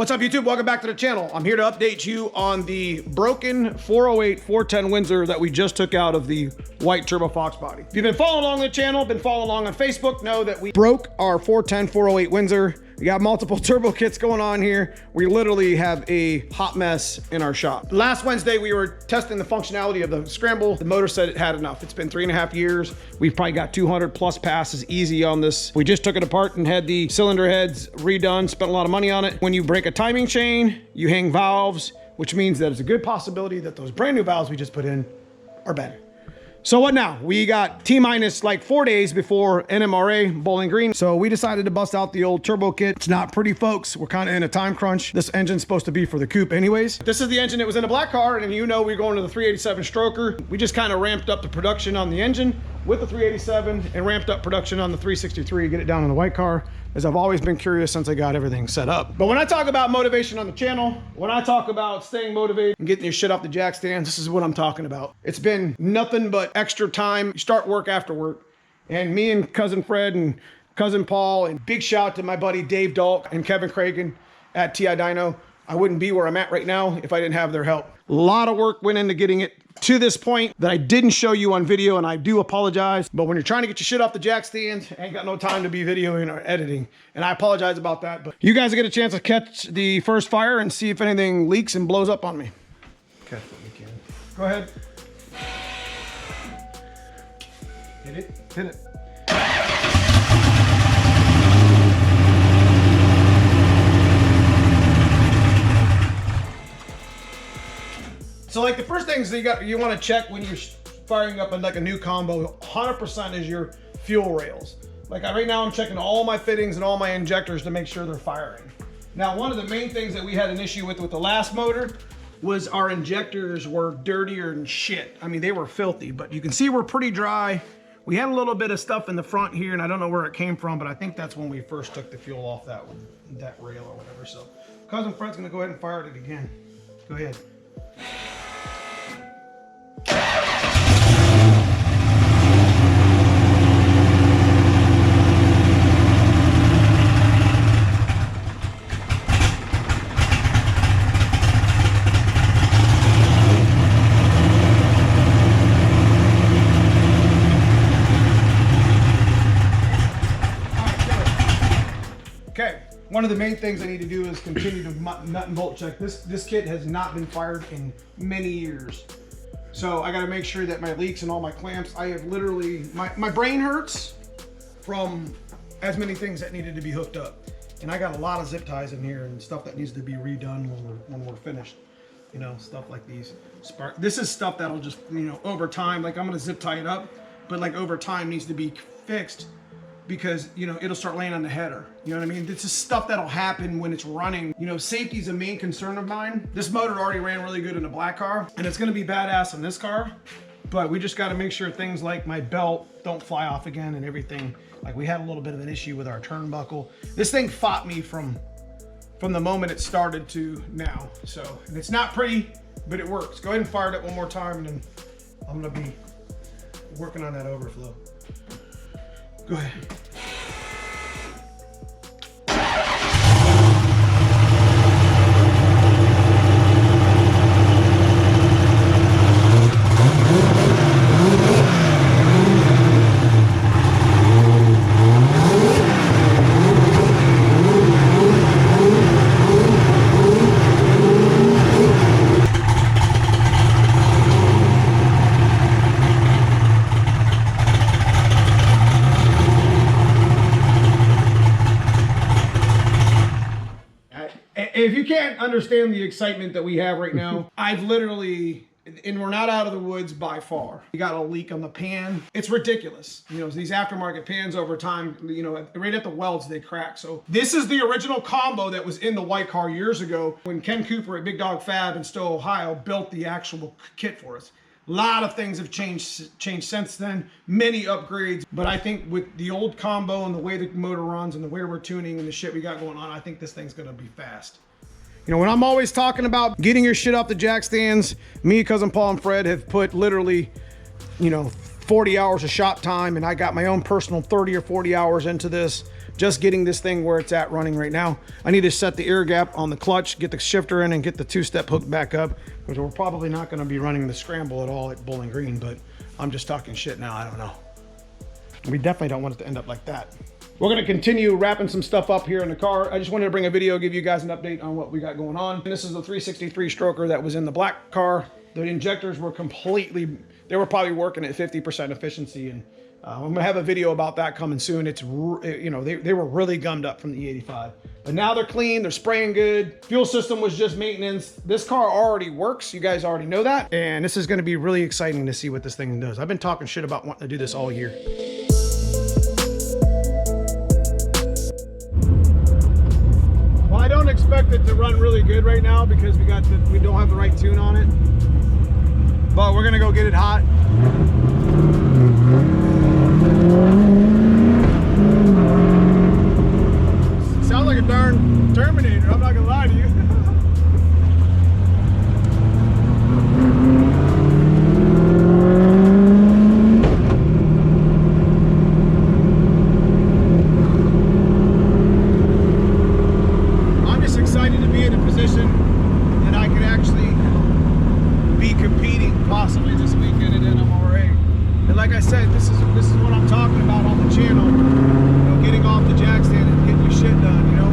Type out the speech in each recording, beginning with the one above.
What's up, YouTube? Welcome back to the channel. I'm here to update you on the broken 408 410 Windsor that we just took out of the white turbo fox body. If you've been following along the channel, been following along on Facebook, know that we broke our 410 408 Windsor. We got multiple turbo kits going on here. We literally have a hot mess in our shop. Last Wednesday, we were testing the functionality of the scramble. The motor said it had enough. It's been 3.5 years. We've probably got 200 plus passes easy on this. We just took it apart and had the cylinder heads redone, spent a lot of money on it. When you break a timing chain, you hang valves, which means that it's a good possibility that those brand new valves we just put in are bad. So what now? We got T-minus like 4 days before NMRA, Bowling Green. So we decided to bust out the old turbo kit. It's not pretty, folks. We're kind of in a time crunch. This engine's supposed to be for the coupe anyways. This is the engine that was in a black car, and you know we're going to the 387 stroker. We just kind of ramped up the production on the engine with the 387 and ramped up production on the 363, get it down in the white car, as I've always been curious since I got everything set up. But when I talk about motivation on the channel, when I talk about staying motivated and getting your shit off the jack stands, this is what I'm talking about. It's been nothing but extra time. You start work after work. And me and cousin Fred and cousin Paul, and big shout to my buddy Dave Dalk and Kevin Cragen at TI Dyno. I wouldn't be where I'm at right now if I didn't have their help. A lot of work went into getting it to this point that I didn't show you on video, and I do apologize. But when you're trying to get your shit off the jack stand, ain't got no time to be videoing or editing. And I apologize about that, but you guys will get a chance to catch the first fire and see if anything leaks and blows up on me. Catch what we can. Go ahead. Hit it, hit it. So like the first things that you want to check when you're firing up like a new combo, 100% is your fuel rails. Like right now I'm checking all my fittings and all my injectors to make sure they're firing. Now one of the main things that we had an issue with the last motor was our injectors were dirtier than shit. I mean, they were filthy, but you can see we're pretty dry. We had a little bit of stuff in the front here, and I don't know where it came from, but I think that's when we first took the fuel off that rail or whatever. So cousin Fred's gonna go ahead and fire it again. Go ahead. Okay, one of the main things I need to do is continue to nut and bolt check. This kit has not been fired in many years. So I gotta make sure that my leaks and all my clamps, I have literally, my brain hurts from as many things that needed to be hooked up. And I got a lot of zip ties in here and stuff that needs to be redone when we're finished. You know, stuff like these. This is stuff that'll just, you know, over time, like I'm gonna zip tie it up, but like over time needs to be fixed, because, you know, it'll start laying on the header. You know what I mean? This is stuff that'll happen when it's running. You know, safety is a main concern of mine. This motor already ran really good in a black car, and it's gonna be badass in this car, but we just gotta make sure things like my belt don't fly off again and everything. Like we had a little bit of an issue with our turnbuckle. This thing fought me from the moment it started to now. So, and it's not pretty, but it works. Go ahead and fire it up one more time, and then I'm gonna be working on that overflow. Go ahead. If you can't understand the excitement that we have right now, I've literally, and we're not out of the woods by far. We got a leak on the pan. It's ridiculous. You know, these aftermarket pans over time, you know, right at the welds, they crack. So this is the original combo that was in the white car years ago when Ken Cooper at Big Dog Fab in Stowe, Ohio built the actual kit for us. A lot of things have changed since then, many upgrades, but I think with the old combo and the way the motor runs and the way we're tuning and the shit we got going on, I think this thing's gonna be fast. You know, when I'm always talking about getting your shit off the jack stands, me, cousin Paul, and Fred have put literally, you know, 40 hours of shop time, and I got my own personal 30 or 40 hours into this. just getting this thing where it's at running right now. I need to set the air gap on the clutch, get the shifter in, and get the two-step hook back up, because we're probably not going to be running the scramble at all at Bowling Green, but I'm just talking shit now. I don't know. We definitely don't want it to end up like that. We're going to continue wrapping some stuff up here in the car. I just wanted to bring a video, give you guys an update on what we got going on. And this is the 363 stroker that was in the black car. The injectors were completely, they were probably working at 50% efficiency, and I'm gonna have a video about that coming soon. It's, you know, they were really gummed up from the E85, but now they're clean, they're spraying good. Fuel system was just maintenance. This car already works, you guys already know that, and this is gonna be really exciting to see what this thing does. I've been talking shit about wanting to do this all year. Well, I don't expect it to run really good right now because we don't have the right tune on it, but we're gonna go get it hot. Sounds like a darn Terminator, I'm not gonna lie to you. I'm just excited to be in a position that I could actually be competing possibly this weekend at NMRA. And like I said, this is what I'm talking about on the channel. You know, getting off the jack stand and getting your shit done, you know.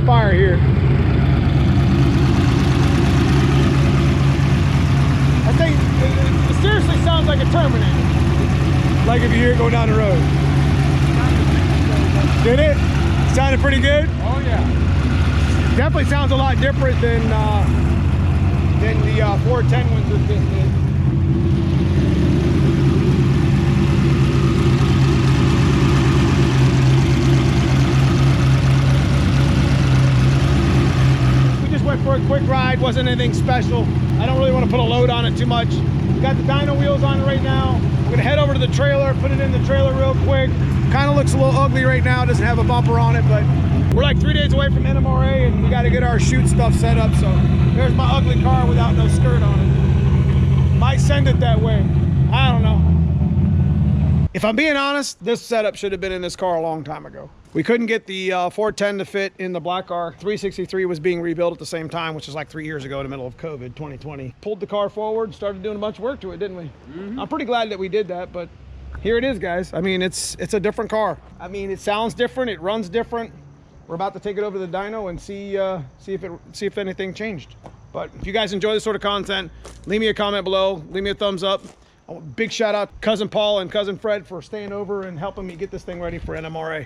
Fire here. I think it seriously sounds like a Terminator. Like if you hear it going down the road. Did it? Sounded pretty good? Oh yeah. Definitely sounds a lot different than the 410 Windsor just did. For a quick ride, wasn't anything special. I don't really want to put a load on it too much. Got the dyno wheels on it right now. I'm gonna head over to the trailer, put it in the trailer real quick. Kind of looks a little ugly right now, doesn't have a bumper on it, but we're like 3 days away from NMRA and we got to get our shoot stuff set up. So there's my ugly car without no skirt on it. Might send it that way, I don't know. If I'm being honest, this setup should have been in this car a long time ago. We couldn't get the 410 to fit in the black car. 363 was being rebuilt at the same time, which is like 3 years ago in the middle of COVID, 2020. Pulled the car forward, started doing a bunch of work to it, didn't we? Mm-hmm. I'm pretty glad that we did that, but here it is, guys. I mean, it's a different car. I mean, it sounds different, it runs different. We're about to take it over to the dyno and see if anything changed. But if you guys enjoy this sort of content, leave me a comment below, leave me a thumbs up. Big shout out to Cousin Paul and Cousin Fred for staying over and helping me get this thing ready for NMRA.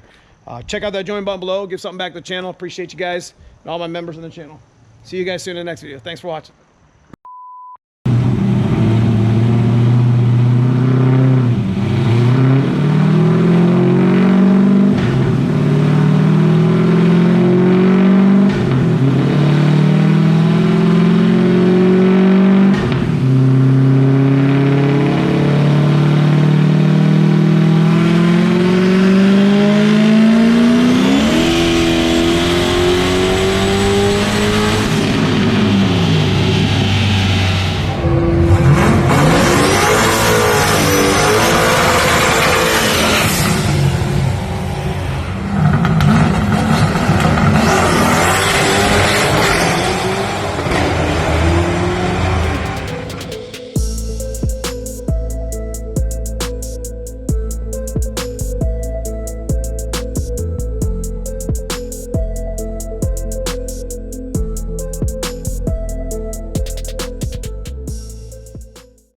Check out that join button below, give something back to the channel. Appreciate you guys and all my members in the channel. See you guys soon in the next video. Thanks for watching.